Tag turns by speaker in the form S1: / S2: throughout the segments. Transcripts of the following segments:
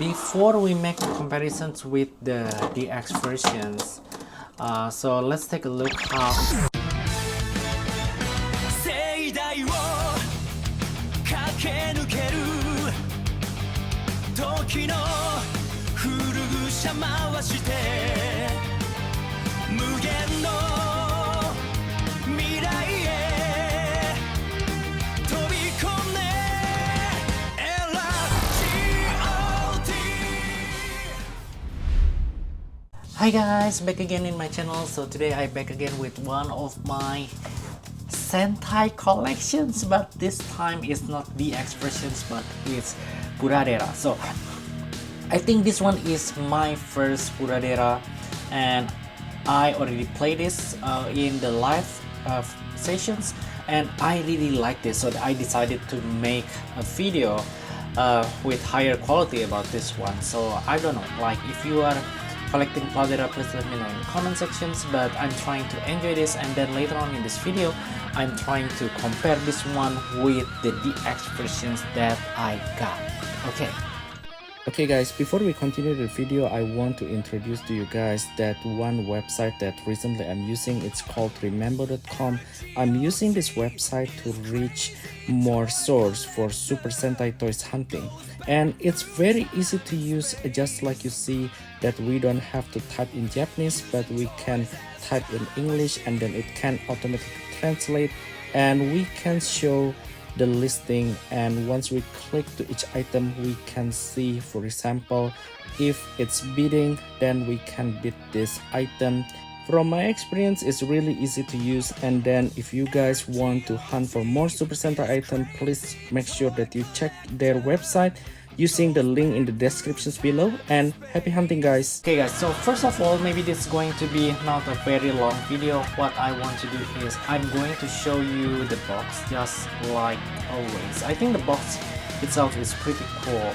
S1: before we make the comparisons with the DX versions, so let's take a look how Hi guys, back again in my channel. So today I back again with one of my Sentai collections, but this time it's not DX versions, but it's Pladera. So I think this one is my first Pladera, and I already played this in the live sessions, and I really like this, so I decided to make a video with higher quality about this one. So I don't know, like if you are collecting Pladera, please let me know in the comment sections, but I'm trying to enjoy this, and then later on in this video I'm trying to compare this one with the DX versions that I got. Okay guys, before we continue the video, I want to introduce to you guys that one website that recently I'm using. It's called remember.com. I'm using this website to reach more source for Super Sentai toys hunting, and it's very easy to use. Just like you see that we don't have to type in Japanese, but we can type in English, and then it can automatically translate, and we can show the listing, and once we click to each item we can see, for example, if it's bidding, then we can bid this item. From my experience, it's really easy to use, and then if you guys want to hunt for more Super Sentai items, please make sure that you check their website using the link in the descriptions below, and happy hunting guys. Okay guys, so first of all, maybe this is going to be not a very long video. What I want to do is I'm going to show you the box just like always. I think the box itself is pretty cool,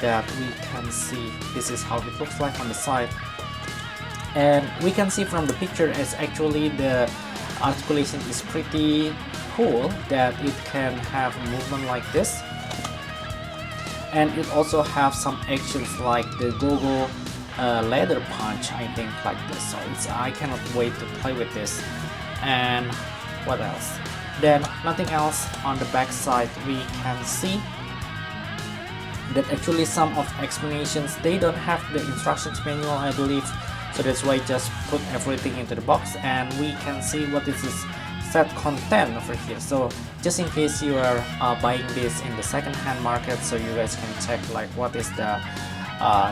S1: that we can see this is how it looks like on the side, and we can see from the picture is actually the articulation is pretty cool, that it can have movement like this, and it also have some actions like the go-go leather punch, I think, like this. So I cannot wait to play with this. And what else? Then nothing else. On the back side we can see that actually some of explanations, they don't have the instructions manual, I believe, so that's why I just put everything into the box, and we can see what is this set content over here. So just in case you are buying this in the second-hand market, so you guys can check like what is the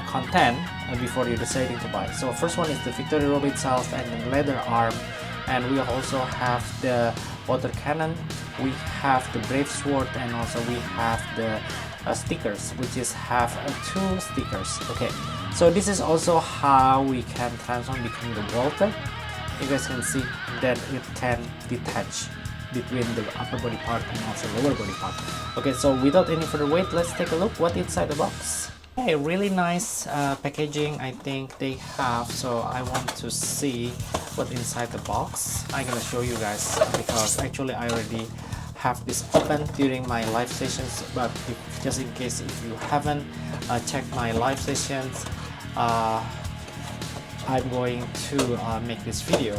S1: content before you deciding to buy. So first one is the Victory Robo itself, and the leather arm, and we also have the water cannon, we have the brave sword, and also we have the stickers, which is have 2 stickers. Okay, so this is also how we can transform become the Walter. You guys can see that it can detach between the upper body part and also lower body part. Okay, so without any further wait, let's take a look what inside the box. Okay, really nice packaging I think they have, so I want to see what inside the box. I'm gonna show you guys, because actually I already have this open during my live sessions, but just in case if you haven't checked my live sessions, I'm going to make this video.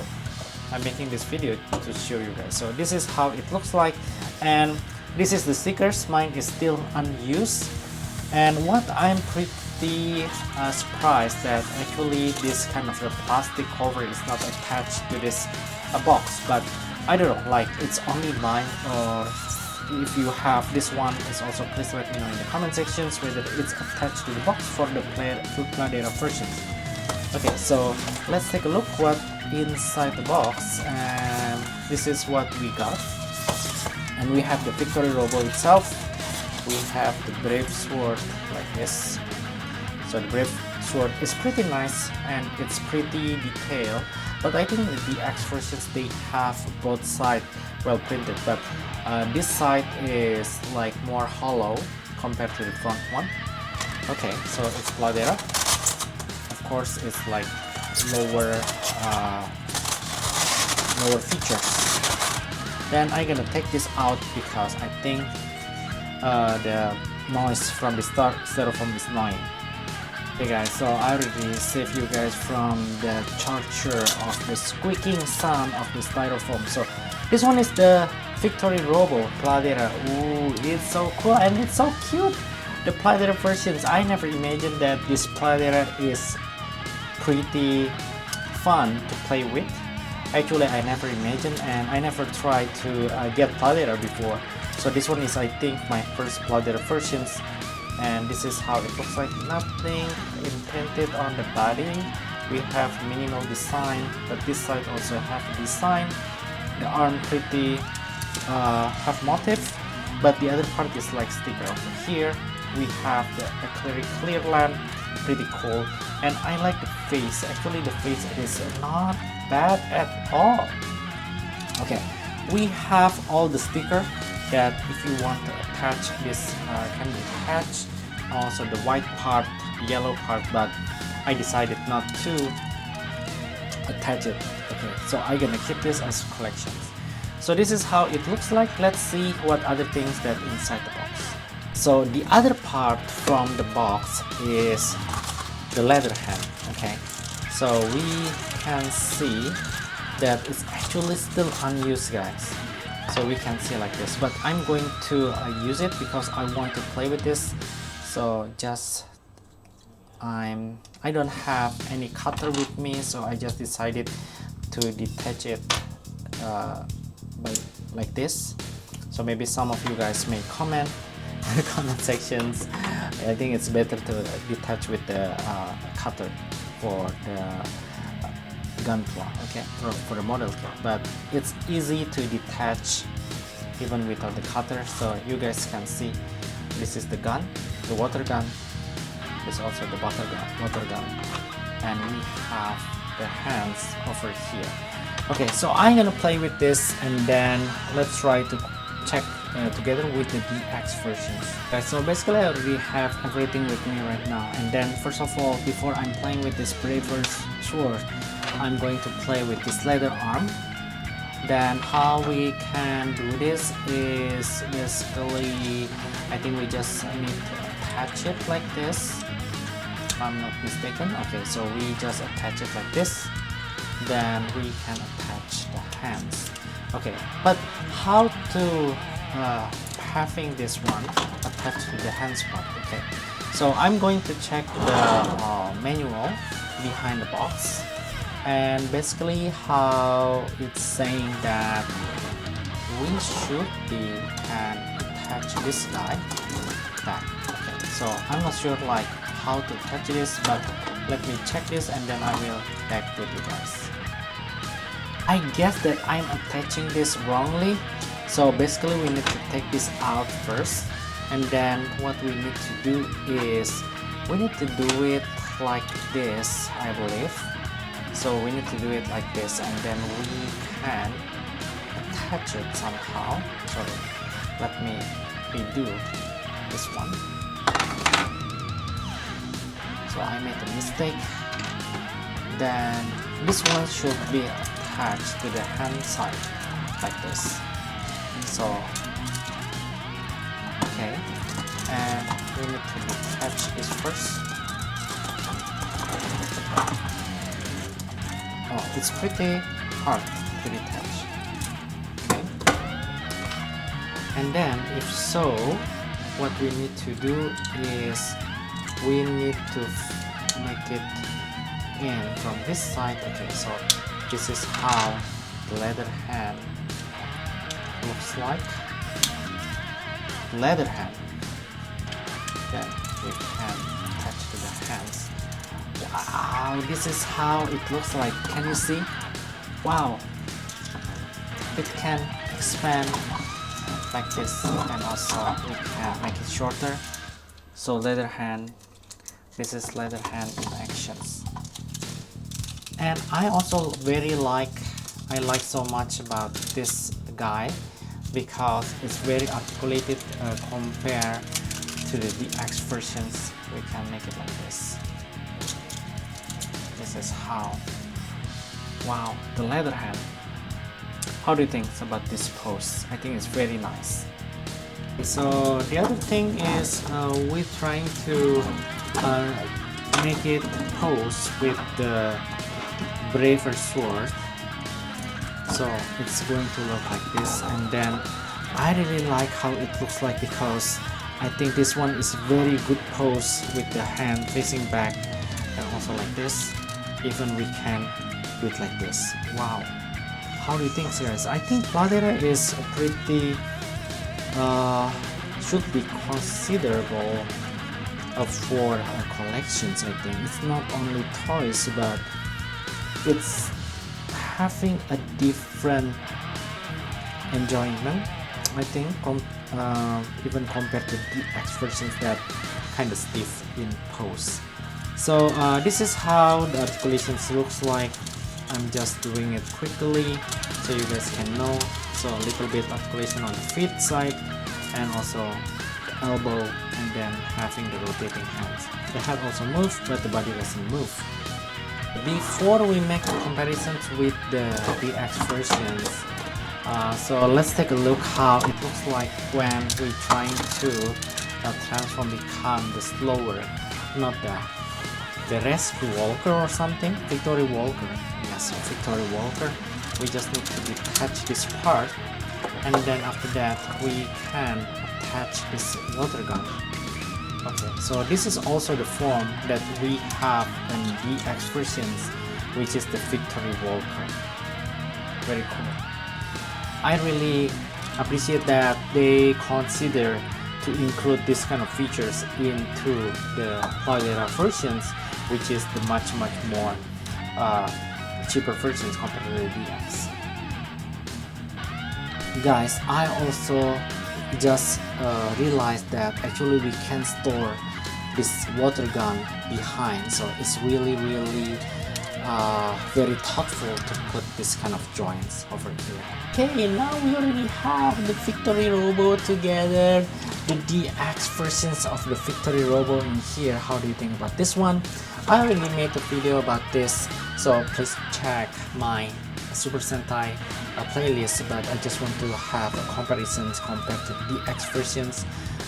S1: I'm making this video to show you guys. So this is how it looks like, and this is the stickers. Mine is still unused, and what I'm pretty surprised that actually this kind of a plastic cover is not attached to this box, but I don't know, like it's only mine, or if you have this one, is also please let me know in the comment sections whether it's attached to the box for the Pladera versions. Okay, so let's take a look what inside the box, and this is what we got. And we have the Victory Robo itself, we have the brave sword like this. So the brave sword is pretty nice and it's pretty detailed, but I think the DX versions they have both sides well printed, but this side is like more hollow compared to the front one. Okay, so it's Pladera. Of course, it's like lower features. Then I'm gonna take this out because I think the noise from the styrofoam is annoying. Hey guys, so I already saved you guys from the torture of the squeaking sound of the styrofoam. So this one is the Victory Robo Pladera. Ooh, it's so cool and it's so cute. The Pladera versions, I never imagined that this Pladera is pretty fun to play with. Actually, I never imagined and I never tried to get Pladera before. So this one is, I think, my first Pladera versions. And this is how it looks like. Nothing imprinted on the body. We have minimal design, but this side also have a design. The arm pretty have motif, but the other part is like sticker over here. We have the clear lamp, pretty cool, and I like the face. Actually, the face is not bad at all. Okay, we have all the sticker that if you want to attach this can be attached. Also the white part, yellow part, but I decided not to attach it. Okay, so I'm gonna keep this as collections. So this is how it looks like. Let's see what other things that inside the box. So the other part from the box is the leather hand. Okay, so we can see that it's actually still unused, guys. So we can see like this, but I'm going to use it because I want to play with this. So just I don't have any cutter with me, so I just decided to detach it like this. So maybe some of you guys may comment in the comment sections. I think it's better to detach with the cutter for the gun claw, okay, for the model claw, but it's easy to detach even without the cutter. So you guys can see this is the gun, the water gun. This is also the water gun, and we have the hands over here. Okay, so I'm gonna play with this and then let's try to check together with the DX versions. Okay, so basically I already have everything with me right now, and then first of all, before I'm playing with this Braver's sword, I'm going to play with this leather arm. Then how we can do this is basically, I think we just need to attach it like this, if I'm not mistaken. Okay, so we just attach it like this, then we can attach the hands. Okay, but how to having this one attached to the hands part? Okay, so I'm going to check the manual behind the box, and basically how it's saying that we should be can attach this guy back. Okay, so I'm not sure like how to attach this, but let me check this and then I will back with you guys. I guess that I'm attaching this wrongly, so basically we need to take this out first, and then what we need to do is we need to do it like this, I believe. So we need to do it like this, and then we can attach it somehow. Sorry, let me redo this one. So I made a mistake. Then this one should be attached to the hand side like this. So okay, and we need to attach this first. Oh, it's pretty hard to detach. Okay, and then if so, what we need to do is we need to make it in from this side. Okay, so this is how the leather hand looks like. Leather hand. Then we can attach to the hands. Wow, this is how it looks like. Can you see? Wow, it can expand like this, and also we can make it shorter. So leather hand, this is leather hand in actions. And I also I like so much about this guy because it's very articulated compared to the DX versions. We can make it like this. This is how. Wow, the leather hand. How do you think about this pose? I think it's very nice. So the other thing is we're trying to make it pose with the braver sword, so it's going to look like this. And then I really like how it looks like, because I think this one is very good pose with the hand facing back, and also like this. Even we can do it like this. Wow, how do you think, guys? I think Pladera is a pretty should be considerable for collections. I think it's not only toys, but it's having a different enjoyment, I think, even compared to the X versions that kind of stiff in pose. So this is how the articulations looks like. I'm just doing it quickly so you guys can know. So a little bit articulation on the feet side, and also elbow, and then having the rotating hands. The head also moves, but the body doesn't move. Before we make the comparisons with the DX versions, so let's take a look how it looks like when we're trying to transform, become the slower, not the rescue walker or something, victory walker. Yes, victory walker. We just need to detach this part, and then after that we can attach this water gun. Okay, so this is also the form that we have in DX versions, which is the victory walker. Very cool. I really appreciate that they consider to include this kind of features into the Pladera versions, which is the much more cheaper versions compared to the DX. Guys, I also just realized that actually we can store this water gun behind, so it's really very thoughtful to put this kind of joints over here. Okay, now we already have the Victory Robo together, the DX versions of the Victory Robo in here. How do you think about this one? I already made a video about this, so please check my Super Sentai playlist, but I just want to have comparisons compared to DX versions.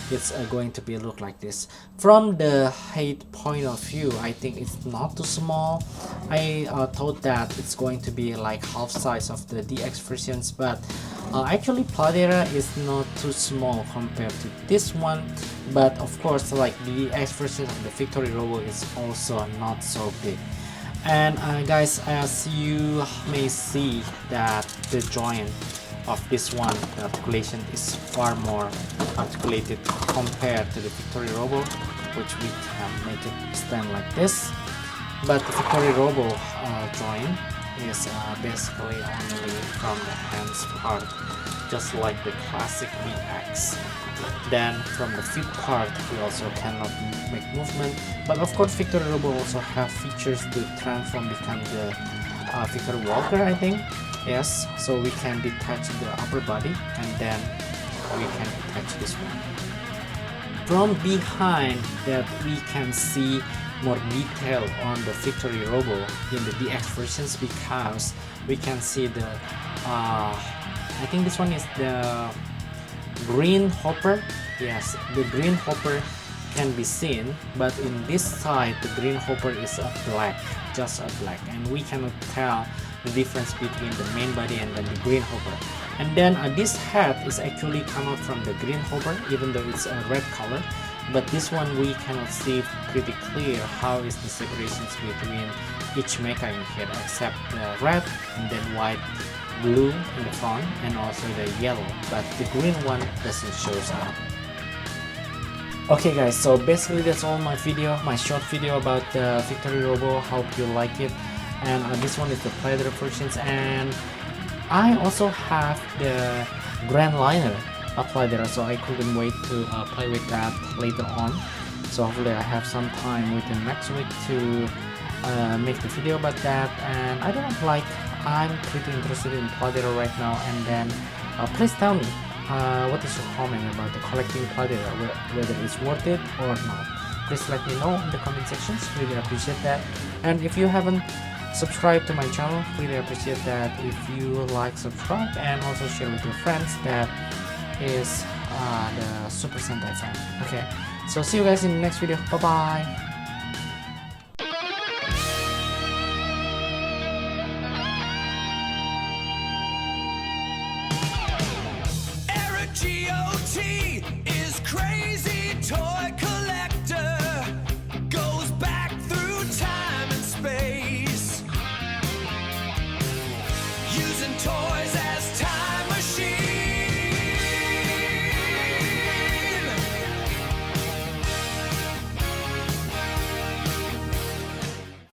S1: It's going to be look like this. From the height point of view, I think it's not too small. I thought that it's going to be like half size of the DX versions, but actually Pladera is not too small compared to this one. But of course, like the DX version of the Victory Robo is also not so big. And guys, as you may see that the joint of this one, the articulation is far more articulated compared to the Victory Robo, which we can make it stand like this. But the Victory Robo joint is basically only from the hands part, just like the classic VX. Then from the feet part, we also cannot make movement. But of course, Victory Robo also have features to transform, become the Victory Walker, I think. Yes, so we can detach the upper body, and then we can attach this one. From behind, that we can see more detail on the Victory Robo in the DX versions, because we can see the I think this one is the green hopper. Yes, the green hopper can be seen, but in this side the green hopper is a black, just a black, and we cannot tell the difference between the main body and then the green hopper. And then this head is actually come out from the green hopper, even though it's a red color. But this one we cannot see pretty clear how is the separations between each mecha in here, except the red and then white, blue in the front, and also the yellow, but the green one doesn't show up. Okay guys, so basically that's all my video, my short video about the Victory Robo. Hope you like it. And this one is the Pladera versions, and I also have the Grand Liner of Pladera, so I couldn't wait to play with that later on. So hopefully I have some time within next week to make the video about that. And I don't know, like, I'm pretty interested in Pladera right now. And then please tell me what is your comment about the collecting Pladera, whether it's worth it or not. Please let me know in the comment sections, really appreciate that. And if you haven't subscribe to my channel, really appreciate that. If you like, subscribe, and also share with your friends that is the Super Sentai fan. Okay, so see you guys in the next video. Bye bye.